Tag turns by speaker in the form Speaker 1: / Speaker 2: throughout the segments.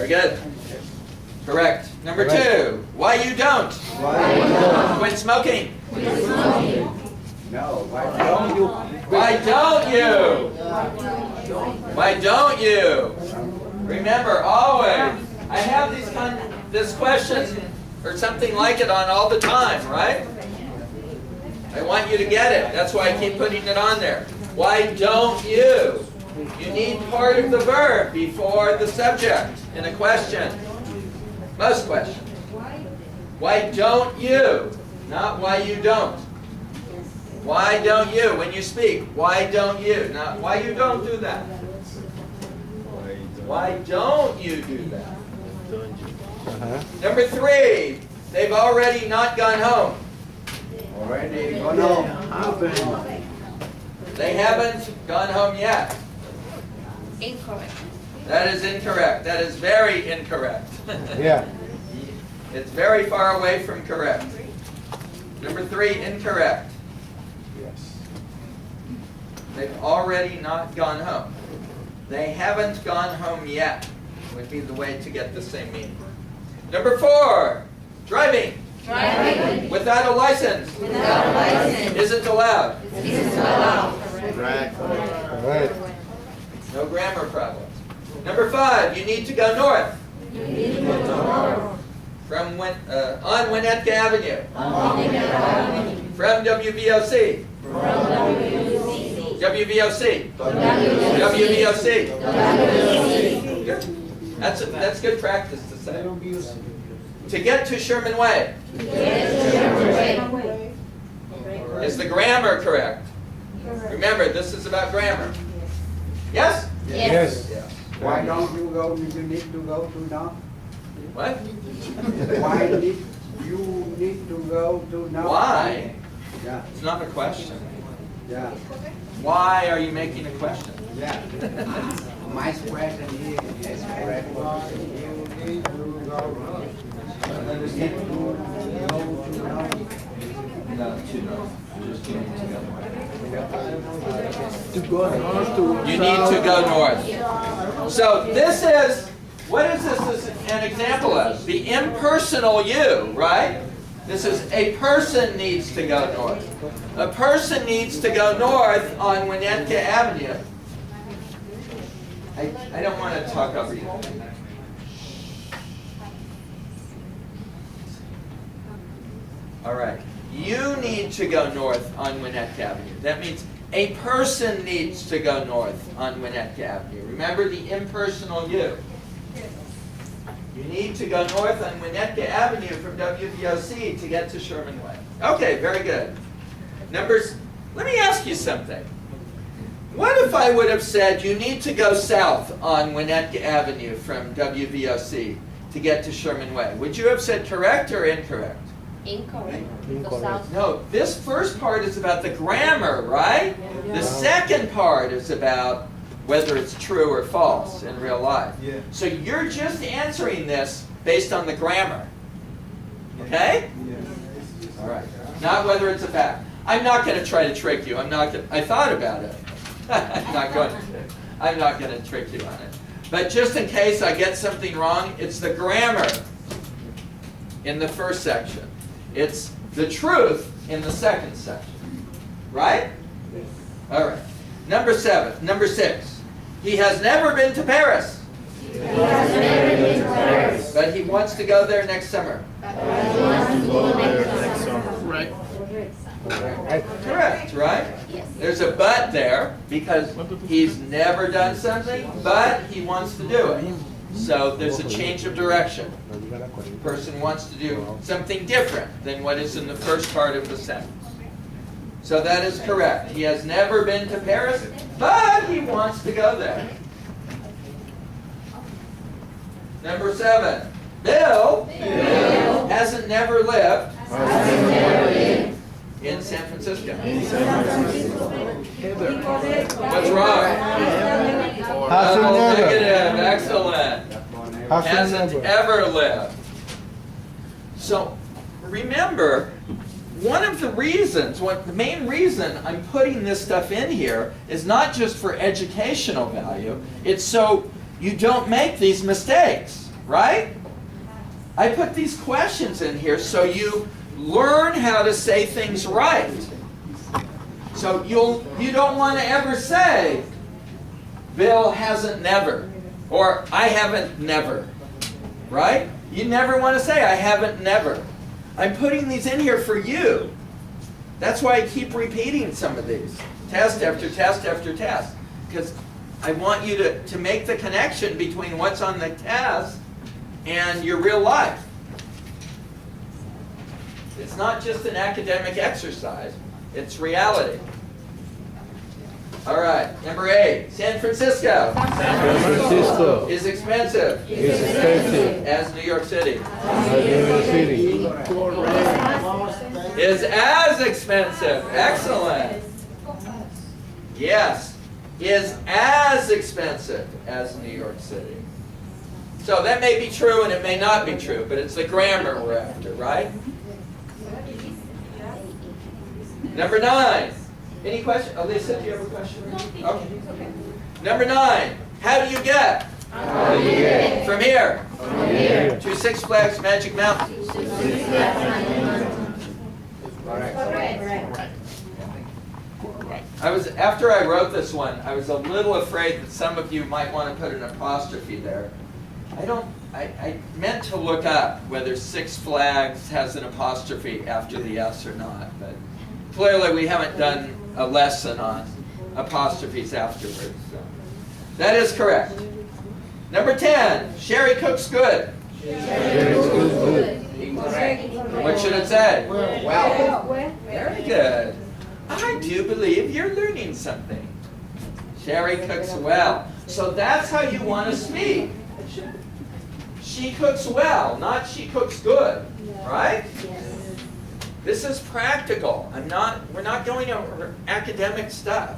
Speaker 1: Very good. Correct. Number 2. Why you don't?
Speaker 2: Why don't?
Speaker 1: Quit smoking.
Speaker 2: Quit smoking. No, why don't you?
Speaker 1: Why don't you? Why don't you? Remember, always. I have this question or something like it on all the time, right? I want you to get it. That's why I keep putting it on there. Why don't you? You need part of the verb before the subject in a question. Most questions. Why don't you? Not why you don't. Why don't you? When you speak, why don't you? Not why you don't do that. Why don't you do that? Number 3, they've already not gone home.
Speaker 2: Already gone home.
Speaker 1: They haven't gone home yet.
Speaker 3: Incorrect.
Speaker 1: That is incorrect. That is very incorrect.
Speaker 2: Yeah.
Speaker 1: It's very far away from correct. Number 3, incorrect.
Speaker 2: Yes.
Speaker 1: They've already not gone home. They haven't gone home yet would be the way to get the same meaning. Number 4, driving.
Speaker 3: Driving.
Speaker 1: Without a license.
Speaker 3: Without a license.
Speaker 1: Isn't allowed.
Speaker 3: Isn't allowed.
Speaker 2: Correct. Correct.
Speaker 1: No grammar problems. Number 5, you need to go north.
Speaker 3: You need to go north.
Speaker 1: From on Winnetka Avenue.
Speaker 3: On Winnetka Avenue.
Speaker 1: From WVOC.
Speaker 3: From WVOC.
Speaker 1: WVOC.
Speaker 3: WVOC.
Speaker 1: WVOC. Good. That's good practice to say. To get to Sherman Way. Is the grammar correct? Remember, this is about grammar. Yes?
Speaker 3: Yes.
Speaker 1: Yes.
Speaker 2: Why don't you go? You need to go to now.
Speaker 1: What?
Speaker 2: Why did you need to go to now?
Speaker 1: Why?
Speaker 2: Yeah.
Speaker 1: It's not a question.
Speaker 2: Yeah.
Speaker 1: Why are you making a question?
Speaker 2: Yeah. My question is correct. You need to go. Understand?
Speaker 1: No, to know. Just you need to go north.
Speaker 2: To go north to.
Speaker 1: You need to go north. So this is, what is this as an example of? The impersonal you, right? This is a person needs to go north. A person needs to go north on Winnetka Avenue. I don't want to talk over you. All right. You need to go north on Winnetka Avenue. That means a person needs to go north on Winnetka Avenue. Remember the impersonal you. You need to go north on Winnetka Avenue from WVOC to get to Sherman Way. Okay, very good. Numbers, let me ask you something. What if I would have said you need to go south on Winnetka Avenue from WVOC to get to Sherman Way? Would you have said correct or incorrect?
Speaker 3: Incorrect.
Speaker 2: Incorrect.
Speaker 1: No, this first part is about the grammar, right? The second part is about whether it's true or false in real life.
Speaker 2: Yeah.
Speaker 1: So you're just answering this based on the grammar. Okay? All right. Not whether it's a fact. I'm not going to try to trick you. I thought about it. I'm not going to trick you on it. But just in case I get something wrong, it's the grammar in the first section. It's the truth in the second section. Right? All right. Number 6. He has never been to Paris.
Speaker 3: He has never been to Paris.
Speaker 1: But he wants to go there next summer.
Speaker 3: He wants to go there next summer.
Speaker 2: Right.
Speaker 1: Correct, right?
Speaker 3: Yes.
Speaker 1: There's a but there because he's never done something, but he wants to do it. So there's a change of direction. The person wants to do something different than what is in the first part of the sentence. So that is correct. He has never been to Paris, but he wants to go there. Number 7. Bill hasn't never lived in San Francisco. What's wrong? Double negative. Excellent. Hasn't ever lived. So remember, one of the reasons, the main reason I'm putting this stuff in here is not just for educational value, it's so you don't make these mistakes. right? I put these questions in here so you learn how to say things right. So you don't want to ever say, Bill hasn't never, or I haven't never, right? You never want to say, I haven't never. I'm putting these in here for you. That's why I keep repeating some of these, test after test after test, because I want you to make the connection between what's on the test and your real life. It's not just an academic exercise, it's reality. All right, number 8, San Francisco.
Speaker 3: San Francisco
Speaker 1: Is expensive
Speaker 3: is expensive
Speaker 1: as New York City.
Speaker 3: as New York City.
Speaker 1: Is as expensive. Excellent. Yes, is as expensive as New York City. So that may be true and it may not be true, but it's the grammar we're after, right? Number 9. Any question? Lisa, do you have a question? Okay. Number 9. How do you get?
Speaker 3: How do you get
Speaker 1: From here
Speaker 3: from here
Speaker 1: to Six Flags Magic Mountain. After I wrote this one, I was a little afraid that some of you might want to put an apostrophe there. I meant to look up whether Six Flags has an apostrophe after the S or not, but clearly we haven't done a lesson on apostrophes afterwards. So. That is correct. Number 10, Sherry cooks good. What should it say?
Speaker 2: Well.
Speaker 1: Very good. I do believe you're learning something. Sherry cooks well. So that's how you want to speak. She cooks well, not she cooks good. Right? This is practical. We're not going over academic stuff.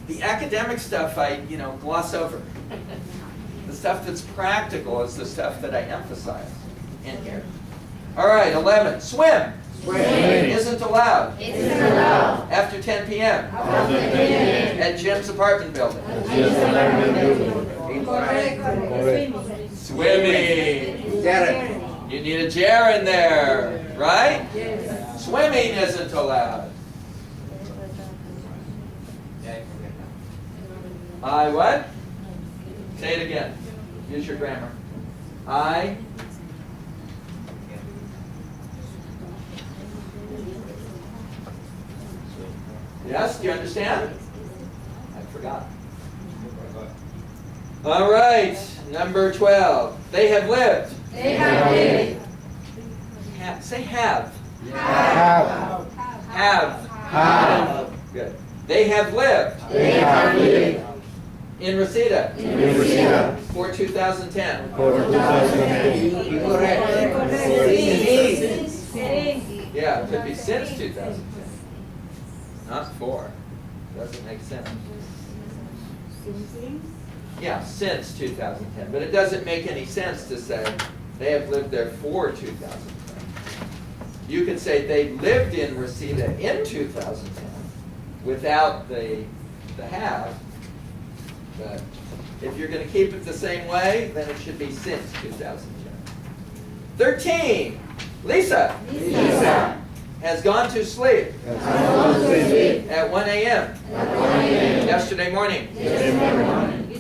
Speaker 1: The academic stuff I gloss over. The stuff that's practical is the stuff that I emphasize in here. All right, 11. Swim. Isn't allowed. After 10 p.m. At Jim's apartment building. Swimming. You need a gerund there, right? Swimming isn't allowed. I what? Say it again. Use your grammar. I. Yes, do you understand? I forgot. All right, number 12. They have lived. Say have. Have. Good. They have lived. In Reseda. For 2010. Yeah, it could be since 2010. Not for. Doesn't make sense. Yeah, since 2010. But it doesn't make any sense to say they have lived there for 2010. You could say they lived in Reseda in 2010 without the have. But if you're going to keep it the same way, then it should be since 2010. 13. Lisa. Has gone to sleep. At 1 a.m. Yesterday morning.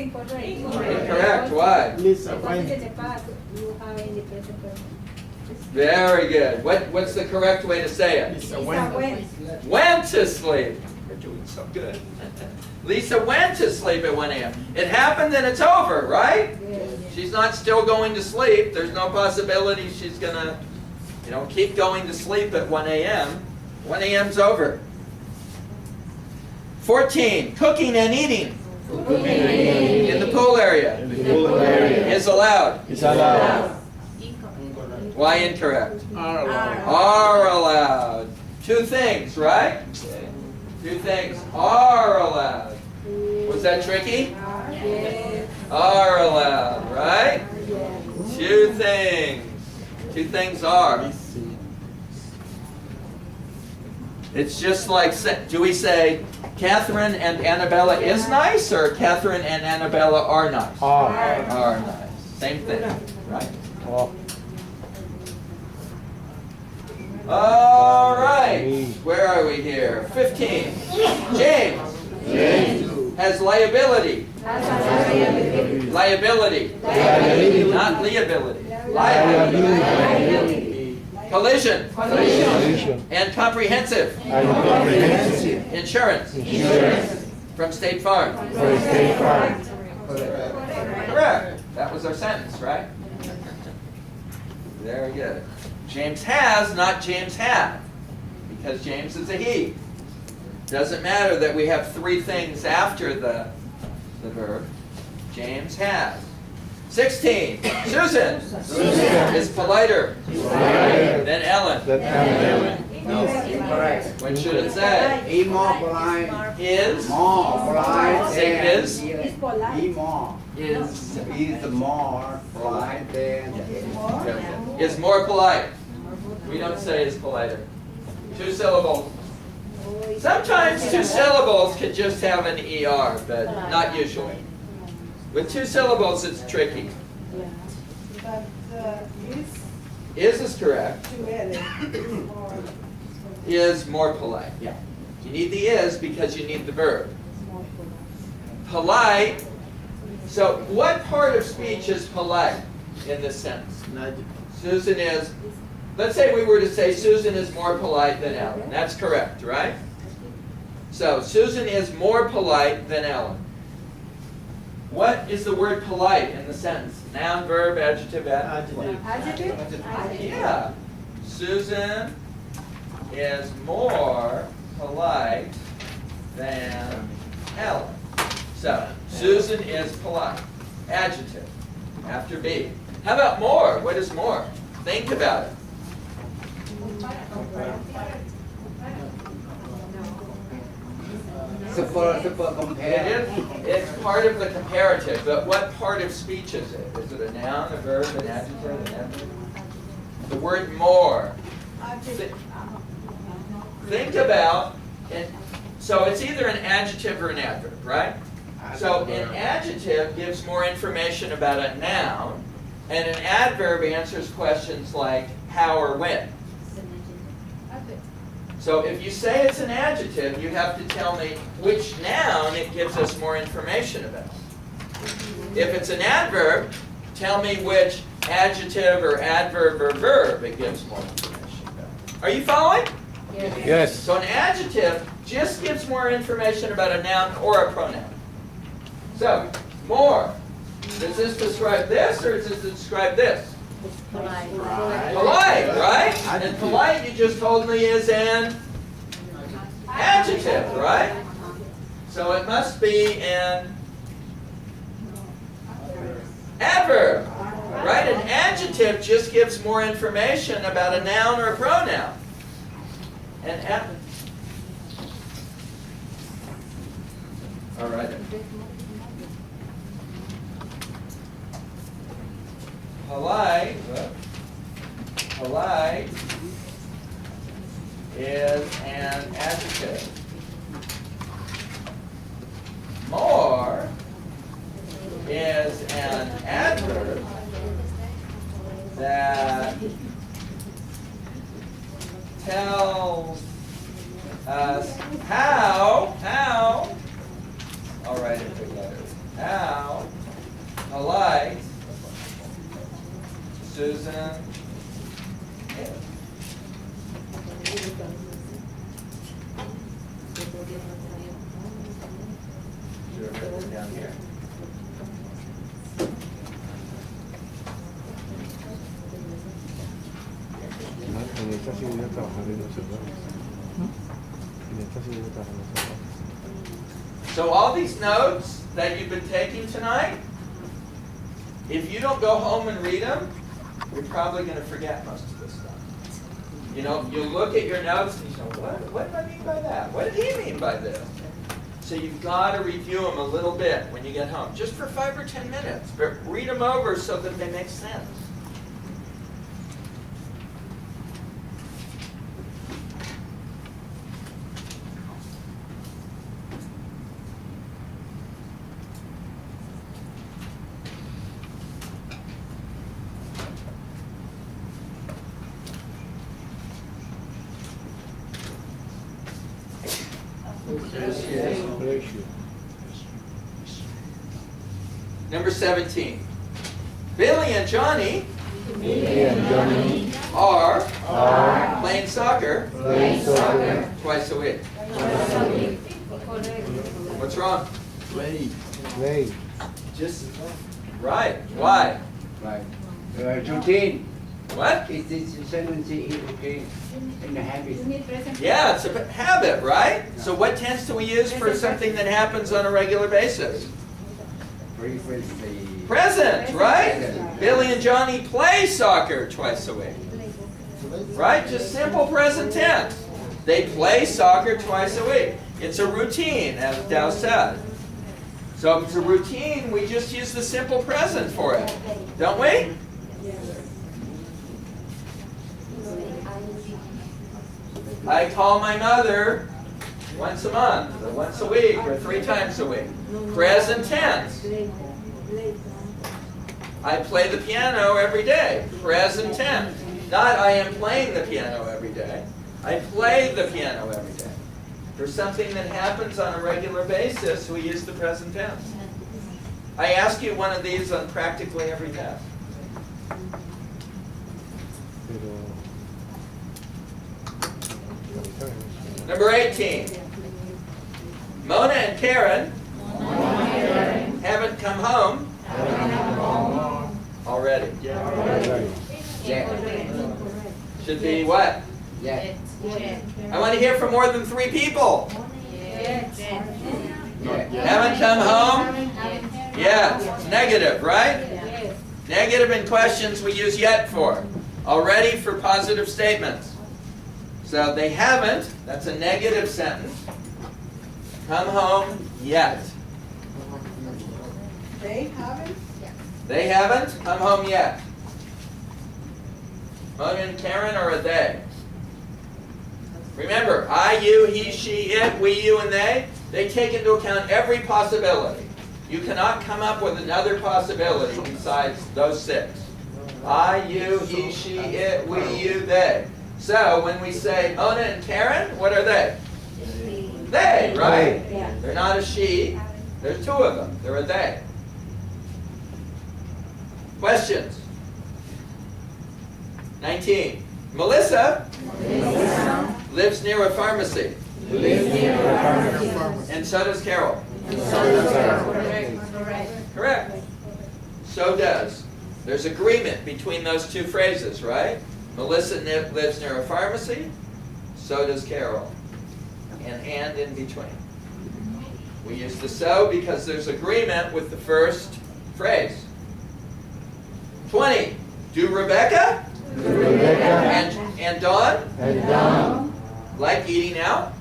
Speaker 1: Incorrect. Why? Very good. What's the correct way to say it? Went to sleep. You're doing so good. Lisa went to sleep at 1 a.m. It happened and it's over, right? She's not still going to sleep. There's no possibility she's going to keep going to sleep at 1 a.m. 1 a.m.'s over. 14, cooking and eating. In the pool area. Is allowed. Why incorrect? Are allowed. Two things, right? Two things are allowed. Was that tricky? Are allowed, right? Two things. Two things are. It's just like, do we say Catherine and Annabella is nice, or Catherine and Annabella are nice? Are nice. Same thing. right?
Speaker 3: Oh.
Speaker 1: All right. Where are we here? 15. James has liability. Liability. Not liability. Liability. Collision. And comprehensive. Insurance. From State Farm. Correct. That was our sentence, right? Very good. James has, not James had, because James is a he. Doesn't matter that we have three things after the verb. James has. 16. Susan is politer than Ellen.
Speaker 2: No, incorrect.
Speaker 1: What should it say?
Speaker 2: He more polite.
Speaker 1: Is.
Speaker 2: More polite
Speaker 1: Say
Speaker 2: than.
Speaker 1: is.
Speaker 2: He more.
Speaker 1: Is.
Speaker 2: He's more polite than.
Speaker 1: Is more polite. We don't say is politer. 2 syllables. Sometimes 2 syllables could just have an ER, but not usually. With 2 syllables, it's tricky.
Speaker 4: But
Speaker 1: Is correct.
Speaker 4: too early. Or
Speaker 1: Is more polite. Yeah. You need the is because you need the verb.
Speaker 4: more
Speaker 1: Polite. So what part of speech is polite in this sentence? Susan is, let's say we were to say Susan is more polite than Ellen. That's correct, right? So Susan is more polite than Ellen. What is the word polite in the sentence? Noun, verb, adjective, adjective. Yeah. Susan is more polite than Ellen. So, Susan is polite. Adjective. After B. How about more? What is more? Think about it.
Speaker 2: Super compare.
Speaker 1: It's part of the comparative, but what part of speech is it? Is it a noun, a verb, an adjective, an adjective? The word more. Think about, so it's either an adjective or an adverb, right? So an adjective gives more information about a noun, and an adverb answers questions like how or when. So if you say it's an adjective, you have to tell me which noun it gives us more information about. If it's an adverb, tell me which adjective or adverb or verb it gives more information about. Are you following?
Speaker 3: Yes.
Speaker 1: So an adjective just gives more information about a noun or a pronoun. So, more. Does this describe this or does this describe this? Polite, right? And polite, you just told me, is an adjective, right? So it must be an adverb, right? An adjective just gives more information about a noun or a pronoun. An adverb. All right. Polite is an adjective. More is an adverb that tells us how, I'll write it together, how polite Susan is. Should have written it down here.
Speaker 3: En esta sí voy a trabajar en los errores. En esta sí voy a trabajar en los errores.
Speaker 1: So all these notes that you've been taking tonight, if you don't go home and read them, you're probably going to forget most of this stuff. You know, you look at your notes and you say, what did I mean by that? What did he mean by this? So you've got to review them a little bit when you get home, just for 5 or 10 minutes. But read them over so that they make sense.
Speaker 3: ratio.
Speaker 1: Number 17. Billy and Johnny
Speaker 3: Billy and Johnny
Speaker 1: are
Speaker 3: are
Speaker 1: playing soccer
Speaker 3: playing soccer
Speaker 1: twice a week.
Speaker 4: Twice a week.
Speaker 1: What's wrong?
Speaker 3: play.
Speaker 1: Just right. Why?
Speaker 2: Right. Routine.
Speaker 1: What?
Speaker 2: It is tendency in routine in the habit.
Speaker 4: You need present.
Speaker 1: Yeah, it's a habit, right? So what tense do we use for something that happens on a regular basis?
Speaker 2: Frequency.
Speaker 1: Present, right? Billy and Johnny play soccer twice a week. Right? Just simple present tense. They play soccer twice a week. It's a routine, as Dow said. So if it's a routine, we just use the simple present for it. Don't we? I call my mother once a month, or once a week, or 3 times a week. Present tense. I play the piano every day. Present tense. Not I am playing the piano every day. I play the piano every day. For something that happens on a regular basis, we use the present tense. I ask you one of these on practically every test. Number 18. Mona and Karen haven't come home already. Should be what?
Speaker 2: Yeah.
Speaker 1: I want to hear from more than 3 people.
Speaker 2: Yeah.
Speaker 1: Haven't come home? Yeah. It's negative, right? Negative in questions we use yet for. Already for positive statements. So they haven't, that's a negative sentence. Come home yet.
Speaker 4: They haven't?
Speaker 1: They haven't come home yet. Mona and Karen are a they. Remember, I, you, he, she, it, we, you, and they take into account every possibility. You cannot come up with another possibility besides those 6. I, you, he, she, it, we, you, they. So when we say Mona and Karen, what are they? They, right? They're not a she. There's 2 of them. They're a they. Questions? 19. Melissa lives near a pharmacy. And so does Carol. Correct. So does. There's agreement between those 2 phrases, right? Melissa lives near a pharmacy. So does Carol. And in between. We use the so because there's agreement with the first phrase. 20. Do Rebecca and Dawn like eating out?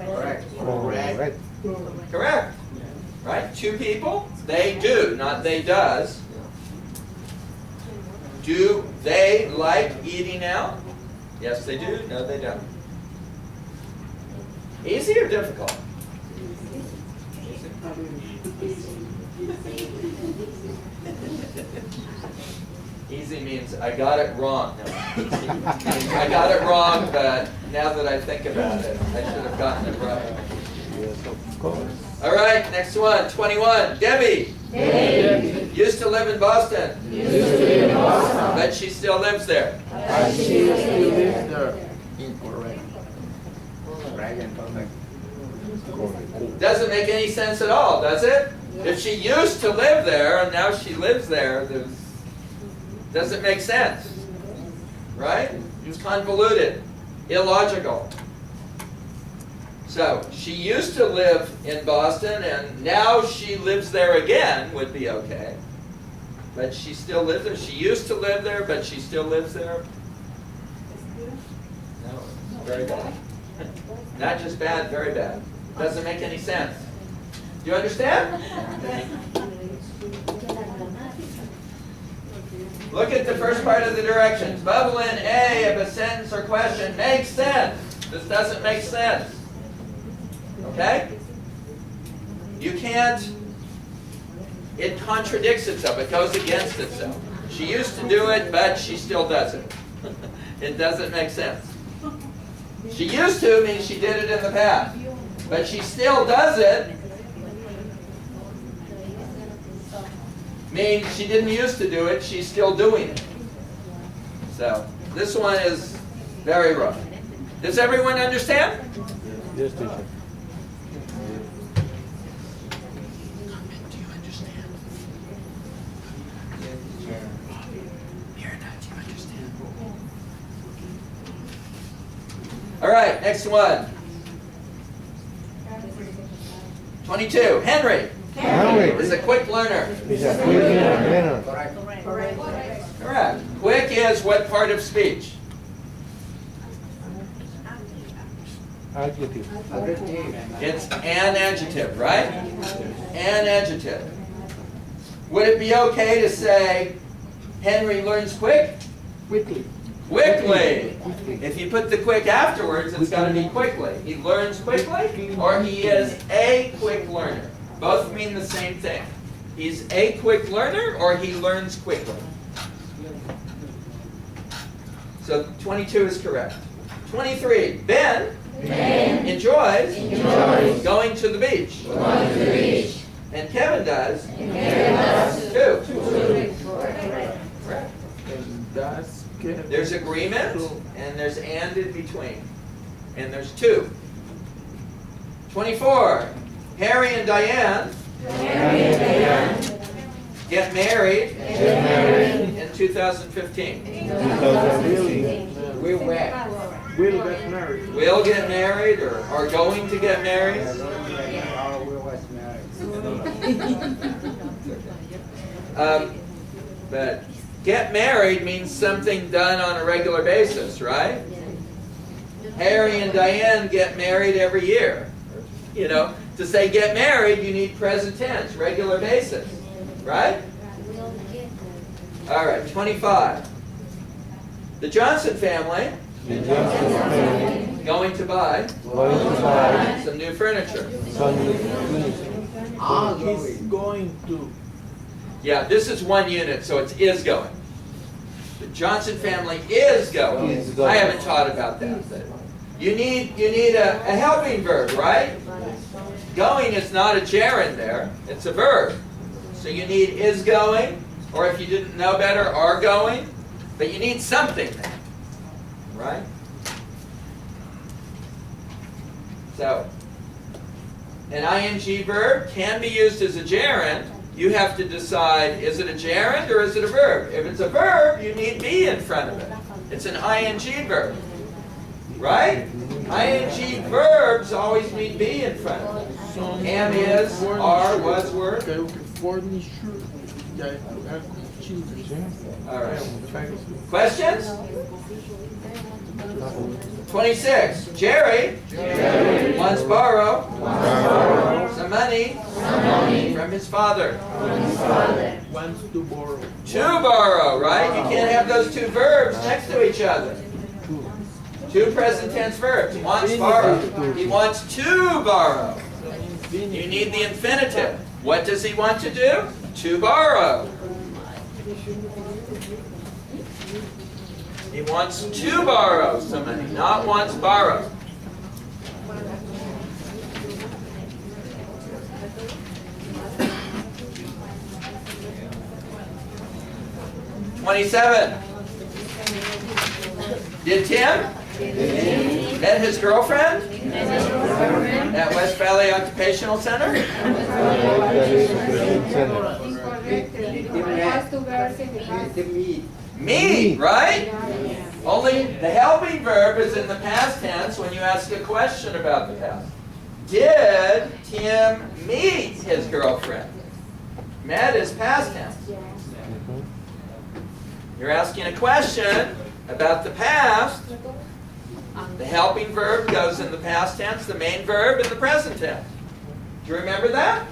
Speaker 2: Correct.
Speaker 1: Correct. Right? 2 people. They do, not they does. Do they like eating out? Yes, they do. No, they don't. Easy or difficult? Easy means I got it wrong. No. I got it wrong, but now that I think about it, I should have gotten it right.
Speaker 3: Yes, of course.
Speaker 1: All right, next one, 21. Debbie. Used to live in Boston. But she still lives there.
Speaker 2: Incorrect. Right and perfect.
Speaker 1: Doesn't make any sense at all, does it? If she used to live there and now she lives there, doesn't make sense. Right? It's convoluted, illogical. So, she used to live in Boston and now she lives there again would be okay. But she still lives there. She used to live there, but she still lives there. No, very bad. Not just bad, very bad. Doesn't make any sense. Do you understand? Look at the first part of the directions. Bubble in A if a sentence or question makes sense. This doesn't make sense. Okay? You can't, it contradicts itself. It goes against itself. She used to do it, but she still does it. It doesn't make sense. She used to means she did it in the past. but she still does it, means she didn't used to do it, she's still doing it. So, this one is very rough. Does everyone understand?
Speaker 3: Yes, teacher.
Speaker 1: Do you understand? Here, now, do you understand? All right, next one. 22. Henry
Speaker 3: Henry
Speaker 1: is a quick learner.
Speaker 3: is a quick learner.
Speaker 1: Correct. Quick is what part of speech?
Speaker 3: Adjective.
Speaker 1: It's an adjective, right? An adjective. Would it be okay to say Henry learns quick?
Speaker 2: Quickly.
Speaker 1: Quickly. If you put the quick afterwards, it's got to be quickly. He learns quickly, or he is a quick learner. Both mean the same thing. He's a quick learner, or he learns quickly. So 22 is correct. 23. Ben enjoys going to the beach. And Kevin does. Too. Correct. There's agreement, and there's and in between. And there's two. 24. Harry and Diane get married in 2015.
Speaker 2: We were.
Speaker 3: Will get married.
Speaker 1: Will get married or are going to get married.
Speaker 2: We was married.
Speaker 1: But get married means something done on a regular basis, right? Harry and Diane get married every year. You know, to say get married, you need present tense, regular basis, right? All right, 25. The Johnson family going to buy some new furniture.
Speaker 3: He's going to.
Speaker 1: Yeah, this is one unit, so it's is going. The Johnson family is going.
Speaker 3: Is going.
Speaker 1: I haven't taught about that. But you need a helping verb, right? Going is not a gerund there. It's a verb. So you need is going, or if you didn't know better, are going. But you need something there, right? So, an ing verb can be used as a gerund. You have to decide, is it a gerund or is it a verb? If it's a verb, you need be in front of it. It's an ing verb, right? Ing verbs always need be in front of it. Am, is, are, was, were. All right. Questions? 26. Jerry once borrowed some money from his father.
Speaker 3: Wants to borrow.
Speaker 1: To borrow, right? You can't have those two verbs next to each other. Two present tense verbs. Wants borrow. He wants to borrow. You need the infinitive. What does he want to do? To borrow. He wants to borrow some money, not wants borrowed. (27) Did Tim met his girlfriend at West Valley Occupational Center? Me, right? Only the helping verb is in the past tense when you ask a question about the past. Did Tim meet his girlfriend? Met is past tense. You're asking a question about the past. The helping verb goes in the past tense, the main verb in the present tense. Do you remember that?